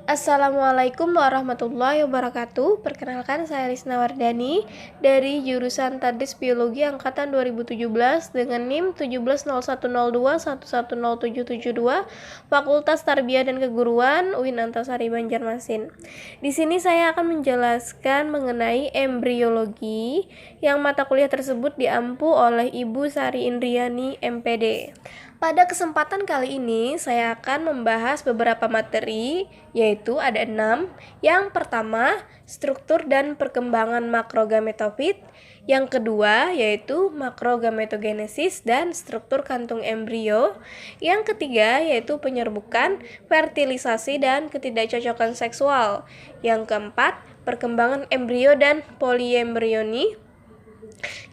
Assalamualaikum warahmatullahi wabarakatuh. Perkenalkan, saya Risna Wardani dari jurusan Tadris Biologi angkatan 2017 dengan NIM 170102110772 Fakultas Tarbiyah dan Keguruan UIN Antasari Banjarmasin. Di sini saya akan menjelaskan mengenai embriologi yang mata kuliah tersebut diampu oleh Ibu Sari Indriani MPD. Pada kesempatan kali ini, saya akan membahas beberapa materi, yaitu ada 6. Yang pertama, struktur dan perkembangan makrogametofit. Yang kedua, yaitu makrogametogenesis dan struktur kantung embrio. Yang ketiga, yaitu penyerbukan, fertilisasi, dan ketidakcocokan seksual. Yang keempat, perkembangan embrio dan poliembrioni.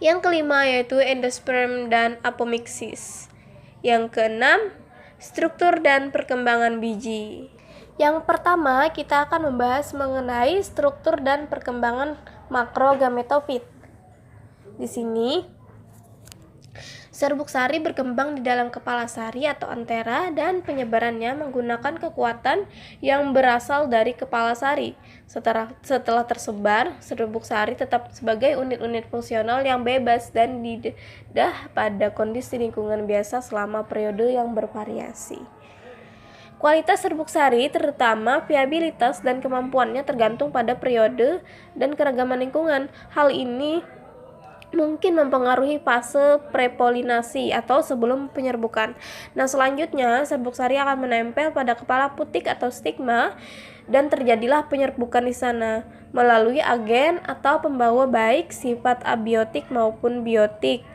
Yang kelima, yaitu endosperm dan apomixis. Yang keenam, struktur dan perkembangan biji. Yang pertama, kita akan membahas mengenai struktur dan perkembangan makrogametofit. Di sini, serbuk sari berkembang di dalam kepala sari atau antera dan penyebarannya menggunakan kekuatan yang berasal dari kepala sari. Setelah tersebar, serbuk sari tetap sebagai unit-unit fungsional yang bebas dan didedah pada kondisi lingkungan biasa selama periode yang bervariasi. Kualitas serbuk sari, terutama viabilitas dan kemampuannya, tergantung pada periode dan keragaman lingkungan. Hal ini mungkin mempengaruhi fase prepolinasi atau sebelum penyerbukan. Nah, selanjutnya serbuk sari akan menempel pada kepala putik atau stigma dan terjadilah penyerbukan di sana melalui agen atau pembawa baik sifat abiotik maupun biotik.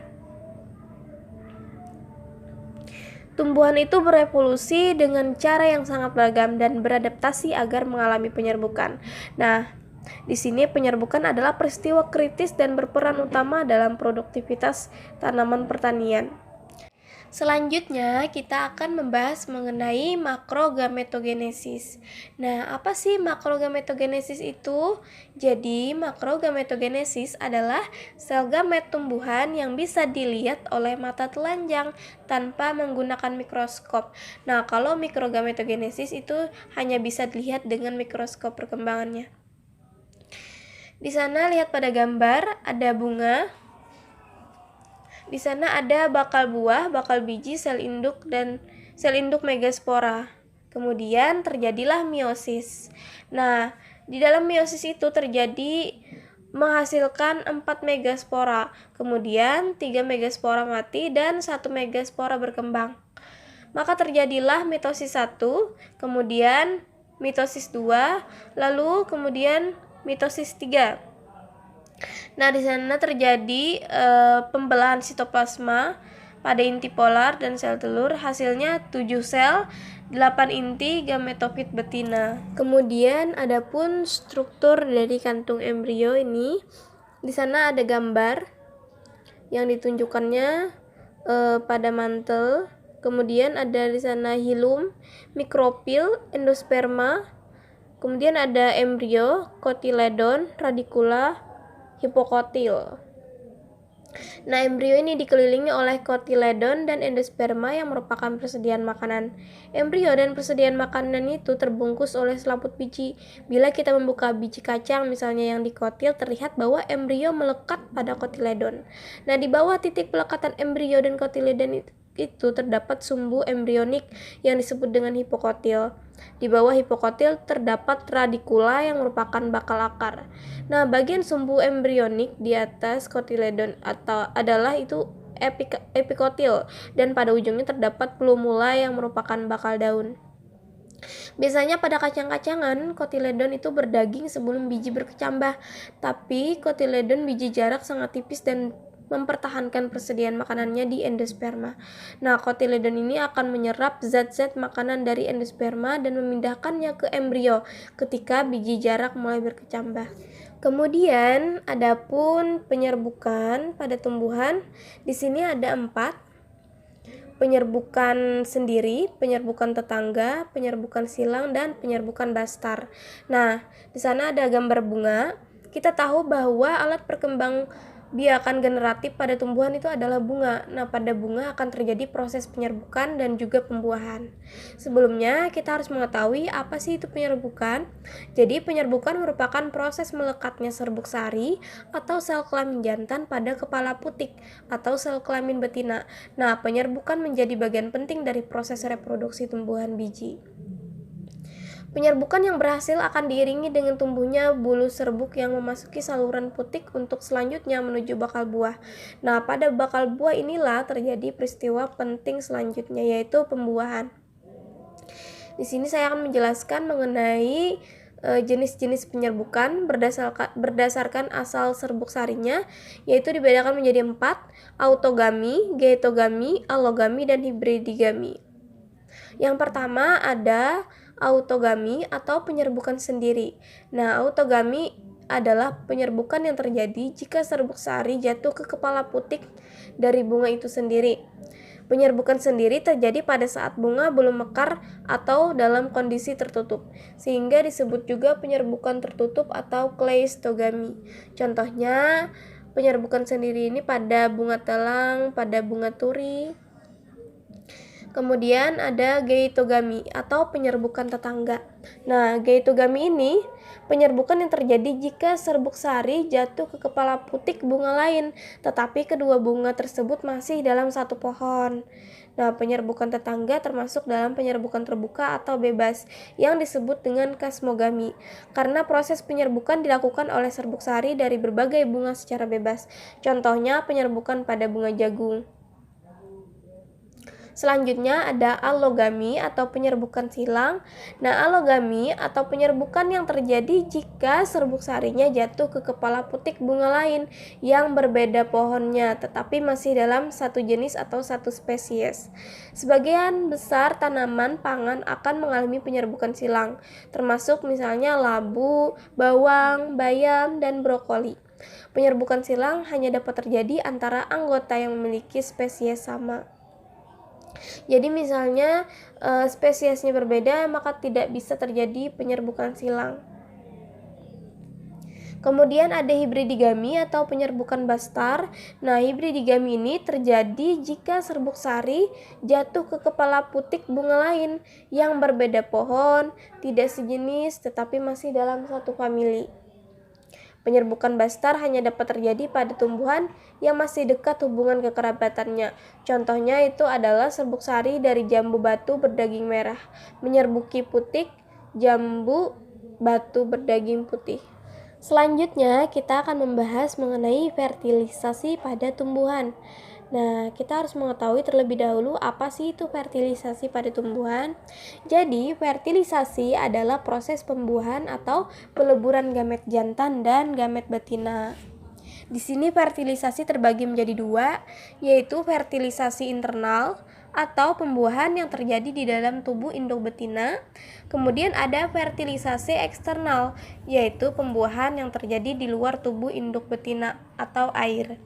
Tumbuhan itu berevolusi dengan cara yang sangat beragam dan beradaptasi agar mengalami penyerbukan. Nah, di sini penyerbukan adalah peristiwa kritis dan berperan utama dalam produktivitas tanaman pertanian. Selanjutnya, kita akan membahas mengenai makrogametogenesis. Nah, apa sih makrogametogenesis itu? Jadi, makrogametogenesis adalah sel gamet tumbuhan yang bisa dilihat oleh mata telanjang tanpa menggunakan mikroskop. Nah, kalau mikrogametogenesis itu hanya bisa dilihat dengan mikroskop perkembangannya. Di sana lihat pada gambar ada bunga. Di sana ada bakal buah, bakal biji, sel induk dan sel induk megaspora. Kemudian terjadilah meiosis. Nah, di dalam meiosis itu terjadi menghasilkan 4 megaspora. Kemudian 3 megaspora mati dan 1 megaspora berkembang. Maka terjadilah mitosis 1, kemudian mitosis 2, lalu kemudian mitosis 3. Nah, di sana terjadi pembelahan sitoplasma pada inti polar dan sel telur. Hasilnya 7 sel, 8 inti gametofit betina. Kemudian adapun struktur dari kantung embrio ini, di sana ada gambar yang ditunjukkannya pada mantel. Kemudian ada di sana hilum, mikropil, endosperma. Kemudian ada embrio, kotiledon, radikula, hipokotil. Nah, embrio ini dikelilingi oleh kotiledon dan endosperma yang merupakan persediaan makanan. Embrio dan persediaan makanan itu terbungkus oleh selaput biji. Bila kita membuka biji kacang misalnya yang dikotil, terlihat bahwa embrio melekat pada kotiledon. Nah, di bawah titik pelekatan embrio dan kotiledon itu terdapat sumbu embrionik yang disebut dengan hipokotil. Di bawah hipokotil terdapat radikula yang merupakan bakal akar. Nah, bagian sumbu embrionik di atas kotiledon adalah itu epikotil, dan pada ujungnya terdapat plumula yang merupakan bakal daun. Biasanya pada kacang-kacangan, kotiledon itu berdaging sebelum biji berkecambah, tapi kotiledon biji jarak sangat tipis dan mempertahankan persediaan makanannya di endosperma. Nah, kotiledon ini akan menyerap zat-zat makanan dari endosperma dan memindahkannya ke embrio ketika biji jarak mulai berkecambah. Kemudian, adapun penyerbukan pada tumbuhan, di sini ada 4. Penyerbukan sendiri, penyerbukan tetangga, penyerbukan silang, dan penyerbukan bastar. Nah, di sana ada gambar bunga. Kita tahu bahwa alat biakan generatif pada tumbuhan itu adalah bunga. Nah, pada bunga akan terjadi proses penyerbukan dan juga pembuahan. Sebelumnya, kita harus mengetahui apa sih itu penyerbukan. Jadi, penyerbukan merupakan proses melekatnya serbuk sari atau sel kelamin jantan pada kepala putik atau sel kelamin betina. Nah, penyerbukan menjadi bagian penting dari proses reproduksi tumbuhan biji. Penyerbukan yang berhasil akan diiringi dengan tumbuhnya bulu serbuk yang memasuki saluran putik untuk selanjutnya menuju bakal buah. Nah, pada bakal buah inilah terjadi peristiwa penting selanjutnya, yaitu pembuahan. Di sini saya akan menjelaskan mengenai jenis-jenis penyerbukan berdasarkan asal serbuk sarinya, yaitu dibedakan menjadi 4: autogami, gaetogami, allogami, dan hibridigami. Yang pertama ada autogami atau penyerbukan sendiri. Nah, autogami adalah penyerbukan yang terjadi jika serbuk sari jatuh ke kepala putik dari bunga itu sendiri. Penyerbukan sendiri terjadi pada saat bunga belum mekar atau dalam kondisi tertutup, sehingga disebut juga penyerbukan tertutup atau kleistogami. Contohnya, penyerbukan sendiri ini pada bunga telang, pada bunga turi. Kemudian ada gaetogami atau penyerbukan tetangga. Nah, gaetogami ini penyerbukan yang terjadi jika serbuk sari jatuh ke kepala putik bunga lain, tetapi kedua bunga tersebut masih dalam satu pohon. Nah, penyerbukan tetangga termasuk dalam penyerbukan terbuka atau bebas yang disebut dengan kasmogami, karena proses penyerbukan dilakukan oleh serbuk sari dari berbagai bunga secara bebas. Contohnya penyerbukan pada bunga jagung. Selanjutnya ada allogami atau penyerbukan silang. Nah, allogami atau penyerbukan yang terjadi jika serbuk sarinya jatuh ke kepala putik bunga lain yang berbeda pohonnya, tetapi masih dalam satu jenis atau satu spesies. Sebagian besar tanaman pangan akan mengalami penyerbukan silang, termasuk misalnya labu, bawang, bayam, dan brokoli. Penyerbukan silang hanya dapat terjadi antara anggota yang memiliki spesies sama. Jadi misalnya spesiesnya berbeda, maka tidak bisa terjadi penyerbukan silang. Kemudian ada hibridigami atau penyerbukan bastar. Nah, hibridigami ini terjadi jika serbuk sari jatuh ke kepala putik bunga lain yang berbeda pohon, tidak sejenis tetapi masih dalam satu famili. Penyerbukan bastar hanya dapat terjadi pada tumbuhan yang masih dekat hubungan kekerabatannya. Contohnya itu adalah serbuk sari dari jambu batu berdaging merah menyerbuki putik jambu batu berdaging putih. Selanjutnya kita akan membahas mengenai fertilisasi pada tumbuhan. Nah, kita harus mengetahui terlebih dahulu apa sih itu fertilisasi pada tumbuhan. Jadi, fertilisasi adalah proses pembuahan atau peleburan gamet jantan dan gamet betina. Di sini fertilisasi terbagi menjadi dua, yaitu fertilisasi internal atau pembuahan yang terjadi di dalam tubuh induk betina. Kemudian ada fertilisasi eksternal, yaitu pembuahan yang terjadi di luar tubuh induk betina atau air.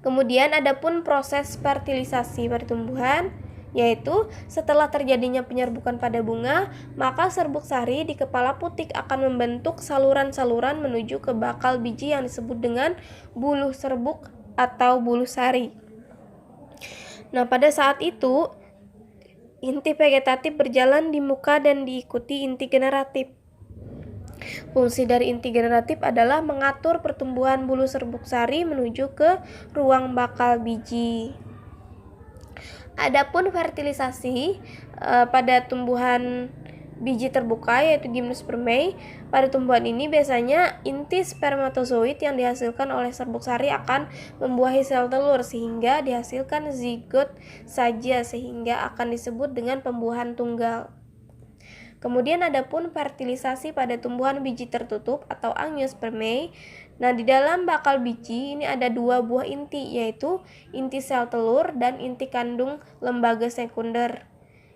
Kemudian ada pun proses fertilisasi pada tumbuhan, yaitu setelah terjadinya penyerbukan pada bunga, maka serbuk sari di kepala putik akan membentuk saluran-saluran menuju ke bakal biji yang disebut dengan bulu serbuk atau bulu sari. Nah, pada saat itu inti vegetatif berjalan di muka dan diikuti inti generatif. Fungsi dari inti generatif adalah mengatur pertumbuhan bulu serbuk sari menuju ke ruang bakal biji. Adapun fertilisasi pada tumbuhan biji terbuka yaitu gimnospermae, pada tumbuhan ini biasanya inti spermatozoid yang dihasilkan oleh serbuk sari akan membuahi sel telur sehingga dihasilkan zigot saja, sehingga akan disebut dengan pembuahan tunggal. Kemudian ada pun fertilisasi pada tumbuhan biji tertutup atau angiospermae. Nah, di dalam bakal biji ini ada dua buah inti, yaitu inti sel telur dan inti kandung lembaga sekunder.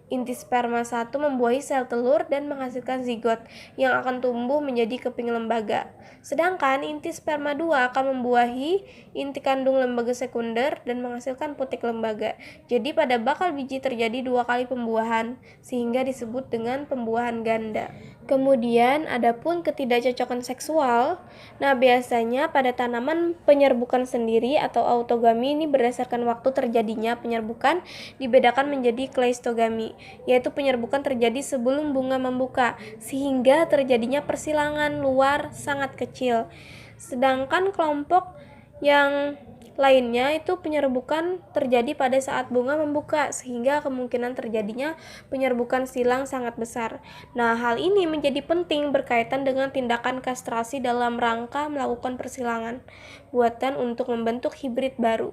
Inti sperma 1 membuahi sel telur dan menghasilkan zigot yang akan tumbuh menjadi keping lembaga. Sedangkan inti sperma 2 akan membuahi inti kandung lembaga sekunder dan menghasilkan putik lembaga. Jadi pada bakal biji terjadi 2 kali pembuahan, sehingga disebut dengan pembuahan ganda. Kemudian adapun ketidakcocokan seksual. Nah, biasanya pada tanaman penyerbukan sendiri atau autogami ini berdasarkan waktu terjadinya penyerbukan dibedakan menjadi kleistogami, yaitu penyerbukan terjadi sebelum bunga membuka sehingga terjadinya persilangan luar sangat kecil. Sedangkan kelompok yang lainnya itu penyerbukan terjadi pada saat bunga membuka sehingga kemungkinan terjadinya penyerbukan silang sangat besar. Nah, hal ini menjadi penting berkaitan dengan tindakan kastrasi dalam rangka melakukan persilangan buatan untuk membentuk hibrid baru.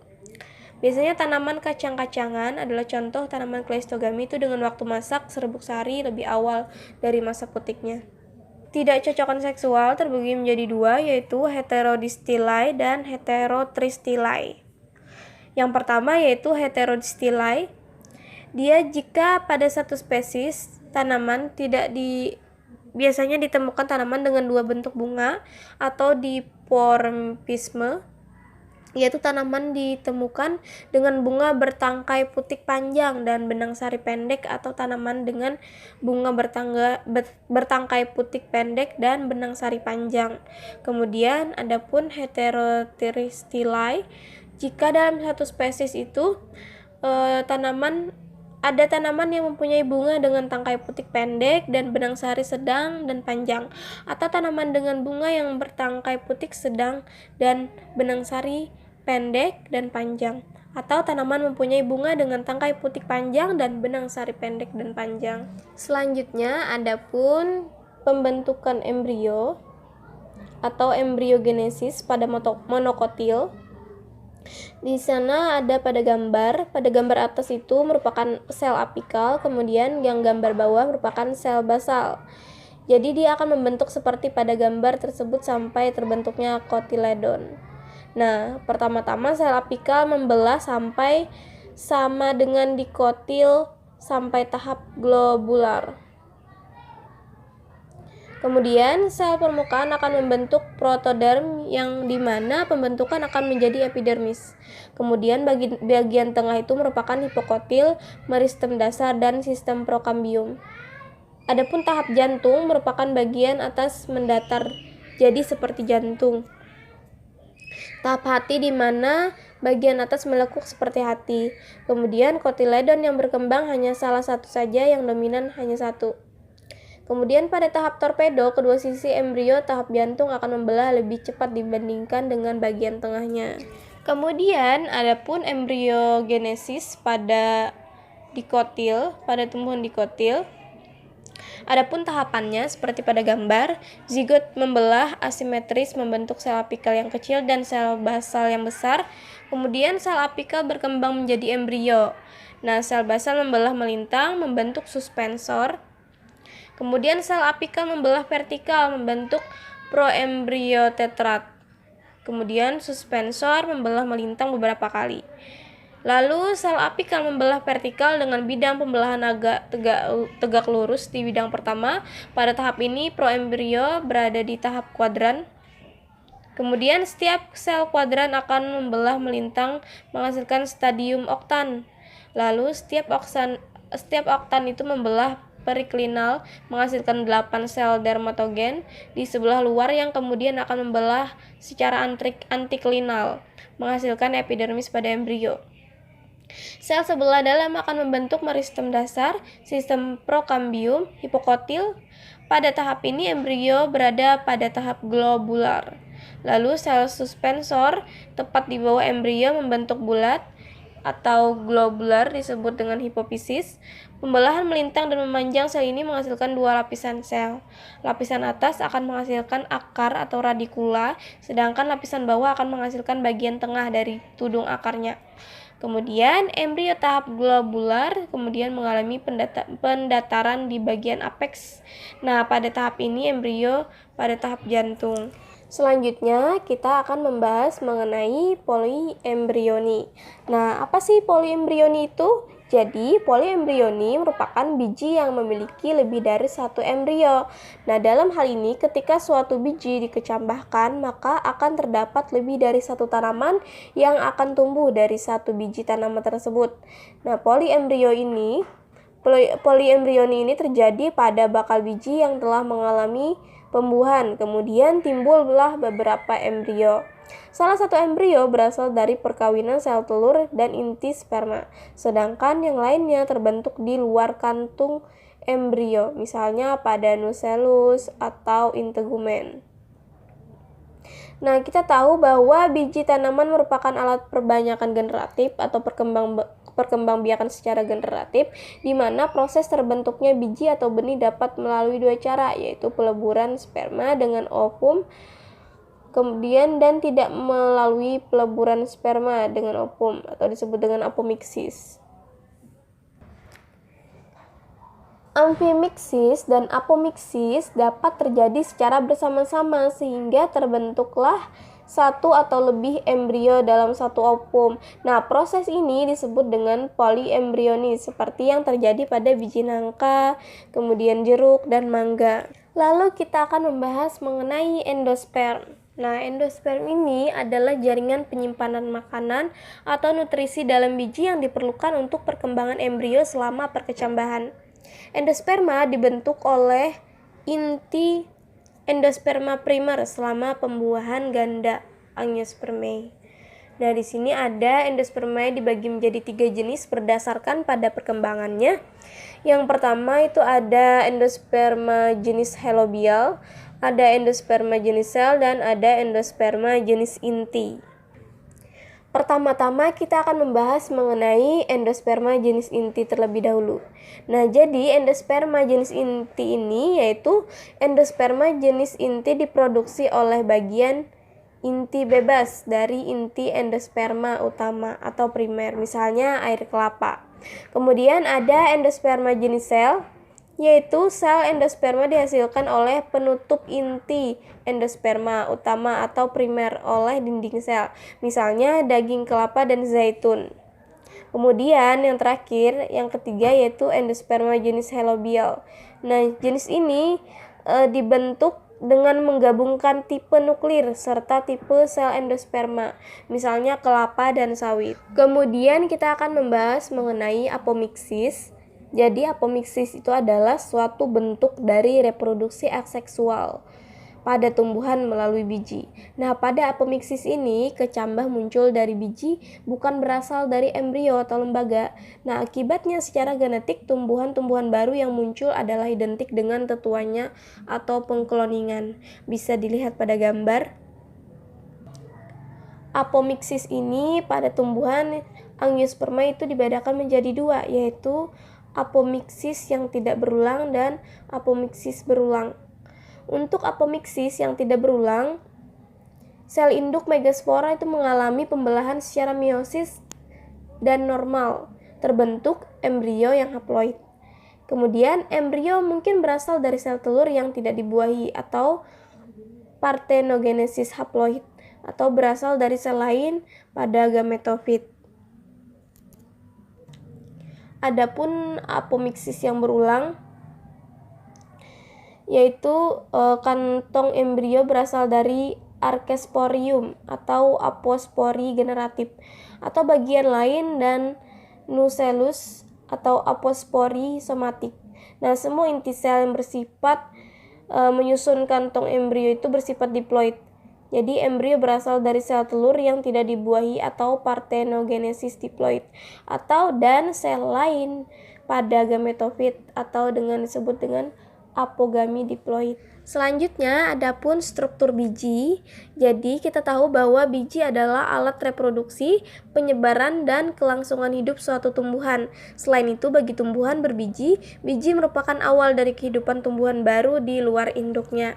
Biasanya tanaman kacang-kacangan adalah contoh tanaman kleistogami itu dengan waktu masak serbuk sari lebih awal dari masa putiknya. Tidak cocokan seksual terbagi menjadi 2, yaitu heterodistillai dan heterotristilai. Yang pertama yaitu heterodistillai. Dia jika pada satu spesies tanaman biasanya ditemukan tanaman dengan 2 bentuk bunga atau dimorfisme, yaitu tanaman ditemukan dengan bunga bertangkai putik panjang dan benang sari pendek atau tanaman dengan bunga bertangkai putik pendek dan benang sari panjang. Kemudian adapun heterotristilai, jika dalam satu spesies itu ada tanaman yang mempunyai bunga dengan tangkai putik pendek dan benang sari sedang dan panjang, atau tanaman dengan bunga yang bertangkai putik sedang dan benang sari pendek dan panjang, atau tanaman mempunyai bunga dengan tangkai putik panjang dan benang sari pendek dan panjang. Selanjutnya adapun pembentukan embrio atau embriogenesis pada monokotil. Di sana ada pada gambar atas itu merupakan sel apikal, kemudian yang gambar bawah merupakan sel basal. Jadi dia akan membentuk seperti pada gambar tersebut sampai terbentuknya kotiledon. Nah, pertama-tama sel apikal membelah sampai sama dengan dikotil sampai tahap globular. Kemudian sel permukaan akan membentuk protoderm yang dimana pembentukan akan menjadi epidermis. Kemudian bagian tengah itu merupakan hipokotil, meristem dasar, dan sistem prokambium. Adapun tahap jantung merupakan bagian atas mendatar jadi seperti jantung. Tahap hati di mana bagian atas melekuk seperti hati. Kemudian kotiledon yang berkembang hanya salah satu saja, yang dominan hanya satu. Kemudian pada tahap torpedo, kedua sisi embrio tahap jantung akan membelah lebih cepat dibandingkan dengan bagian tengahnya. Kemudian adapun embriogenesis pada tumbuhan dikotil. Adapun tahapannya seperti pada gambar, zigot membelah asimetris membentuk sel apikal yang kecil dan sel basal yang besar. Kemudian sel apikal berkembang menjadi embrio. Nah, sel basal membelah melintang membentuk suspensor. Kemudian sel apikal membelah vertikal membentuk proembriotetrat. Kemudian suspensor membelah melintang beberapa kali. Lalu sel apikal membelah vertikal dengan bidang pembelahan agak tegak lurus di bidang pertama. Pada tahap ini proembrio berada di tahap kuadran. Kemudian setiap sel kuadran akan membelah melintang menghasilkan stadium oktan. Lalu setiap oktan itu membelah periklinal menghasilkan 8 sel dermatogen di sebelah luar yang kemudian akan membelah secara antiklinal menghasilkan epidermis pada embrio. Sel sebelah dalam akan membentuk meristem dasar, sistem prokambium, hipokotil. Pada tahap ini embrio berada pada tahap globular. Lalu sel suspensor tepat di bawah embrio membentuk bulat atau globular disebut dengan hipofisis. Pembelahan melintang dan memanjang sel ini menghasilkan 2 lapisan sel. Lapisan atas akan menghasilkan akar atau radikula, sedangkan lapisan bawah akan menghasilkan bagian tengah dari tudung akarnya. Kemudian embrio tahap globular kemudian mengalami pendataran di bagian apeks. Nah, pada tahap ini embrio pada tahap jantung. Selanjutnya kita akan membahas mengenai polyembrioni. Nah, apa sih polyembrioni itu? Jadi, poliembrioni merupakan biji yang memiliki lebih dari satu embrio. Nah, dalam hal ini, ketika suatu biji dikecambahkan, maka akan terdapat lebih dari satu tanaman yang akan tumbuh dari satu biji tanaman tersebut. Nah, poliembrioni ini terjadi pada bakal biji yang telah mengalami pembuahan, kemudian timbullah beberapa embrio. Salah satu embrio berasal dari perkawinan sel telur dan inti sperma, sedangkan yang lainnya terbentuk di luar kantung embrio, misalnya pada nucellus atau integumen. Nah, kita tahu bahwa biji tanaman merupakan alat perbanyakan generatif atau perkembangbiakan secara generatif, di mana proses terbentuknya biji atau benih dapat melalui dua cara, yaitu peleburan sperma dengan ovum, kemudian dan tidak melalui peleburan sperma dengan ovum atau disebut dengan apomiksis. Amfimiksis dan apomiksis dapat terjadi secara bersama-sama sehingga terbentuklah satu atau lebih embrio dalam satu ovum. Nah, proses ini disebut dengan poliembrioni seperti yang terjadi pada biji nangka, kemudian jeruk dan mangga. Lalu kita akan membahas mengenai endosperm. Nah, endosperm ini adalah jaringan penyimpanan makanan atau nutrisi dalam biji yang diperlukan untuk perkembangan embrio selama perkecambahan. Endosperma dibentuk oleh inti endosperma primer selama pembuahan ganda angiospermae. Nah, di sini ada endospermae dibagi menjadi 3 jenis berdasarkan pada perkembangannya. Yang pertama itu ada endosperma jenis halobial, ada endosperma jenis sel, dan ada endosperma jenis inti. Pertama-tama kita akan membahas mengenai endosperma jenis inti terlebih dahulu. Nah, jadi endosperma jenis inti ini yaitu endosperma jenis inti diproduksi oleh bagian inti bebas dari inti endosperma utama atau primer, misalnya air kelapa. Kemudian ada endosperma jenis sel, yaitu sel endosperma dihasilkan oleh penutup inti endosperma utama atau primer oleh dinding sel, misalnya daging kelapa dan zaitun. Kemudian yang terakhir, yang ketiga yaitu endosperma jenis halobial. Nah, jenis ini dibentuk dengan menggabungkan tipe nuklir serta tipe sel endosperma, misalnya kelapa dan sawit. Kemudian kita akan membahas mengenai apomiksis. Jadi apomiksis itu adalah suatu bentuk dari reproduksi aseksual pada tumbuhan melalui biji. Nah, pada apomiksis ini kecambah muncul dari biji, bukan berasal dari embrio atau lembaga. Nah, akibatnya secara genetik tumbuhan-tumbuhan baru yang muncul adalah identik dengan tetuanya atau pengkloningan. Bisa dilihat pada gambar. Apomiksis ini pada tumbuhan angiosperma itu dibedakan menjadi dua, yaitu apomiksis yang tidak berulang dan apomiksis berulang. Untuk apomiksis yang tidak berulang, sel induk megaspora itu mengalami pembelahan secara meiosis dan normal, terbentuk embrio yang haploid. Kemudian embrio mungkin berasal dari sel telur yang tidak dibuahi atau parthenogenesis haploid, atau berasal dari sel lain pada gametofit. Adapun apomiksis yang berulang yaitu kantong embrio berasal dari archesporium atau apospori generatif atau bagian lain dan nucellus atau apospori somatik. Nah, semua inti sel yang bersifat menyusun kantong embrio itu bersifat diploid. Jadi embrio berasal dari sel telur yang tidak dibuahi atau parthenogenesis diploid atau dan sel lain pada gametofit atau disebut dengan apogami diploid. Selanjutnya adapun struktur biji. Jadi kita tahu bahwa biji adalah alat reproduksi, penyebaran dan kelangsungan hidup suatu tumbuhan. Selain itu bagi tumbuhan berbiji, biji merupakan awal dari kehidupan tumbuhan baru di luar induknya.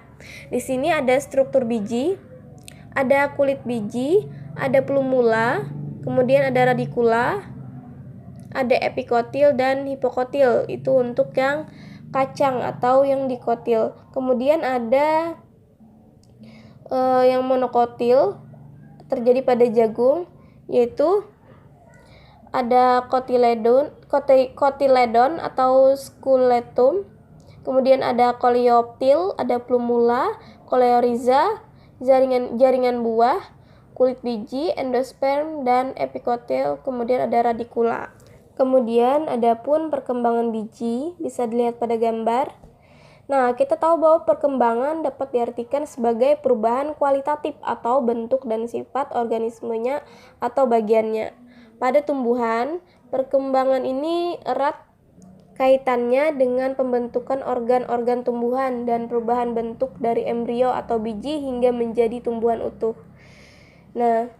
Di sini ada struktur biji, ada kulit biji, ada plumula, kemudian ada radikula, ada epikotil dan hipokotil, itu untuk yang kacang atau yang dikotil. Kemudian ada yang monokotil terjadi pada jagung, yaitu ada cotyledon atau scletum. Kemudian ada coleoptil, ada plumula, coleorhiza, jaringan buah, kulit biji, endosperm, dan epikotel. Kemudian ada radikula. Kemudian ada pun perkembangan biji, bisa dilihat pada gambar. Nah, kita tahu bahwa perkembangan dapat diartikan sebagai perubahan kualitatif atau bentuk dan sifat organismenya atau bagiannya. Pada tumbuhan, perkembangan ini erat kaitannya dengan pembentukan organ-organ tumbuhan dan perubahan bentuk dari embrio atau biji hingga menjadi tumbuhan utuh. Nah,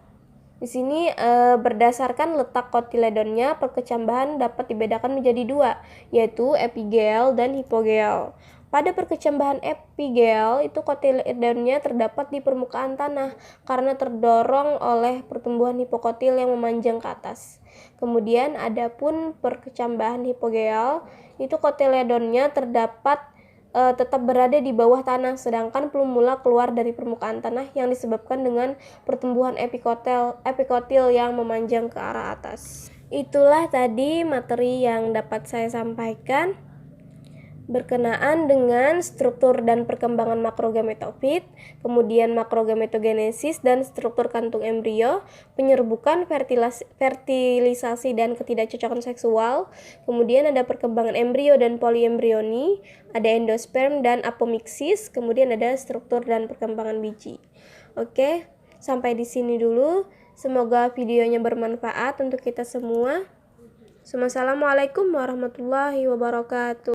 di sini berdasarkan letak cotyledonnya, perkecambahan dapat dibedakan menjadi dua, yaitu epigel dan hipogel. Pada perkecambahan epigel, itu cotyledonnya terdapat di permukaan tanah karena terdorong oleh pertumbuhan hipokotil yang memanjang ke atas. Kemudian ada pun perkecambahan hipogel, itu cotyledonnya terdapat tetap berada di bawah tanah, sedangkan plumula keluar dari permukaan tanah yang disebabkan dengan pertumbuhan epikotil yang memanjang ke arah atas. Itulah tadi materi yang dapat saya sampaikan berkenaan dengan struktur dan perkembangan makrogametofit, kemudian makrogametogenesis dan struktur kantung embrio, penyerbukan, fertilisasi dan ketidakcocokan seksual, kemudian ada perkembangan embrio dan poliembrioni, ada endosperm dan apomiksis, kemudian ada struktur dan perkembangan biji. Oke, sampai di sini dulu. Semoga videonya bermanfaat untuk kita semua. Assalamualaikum warahmatullahi wabarakatuh.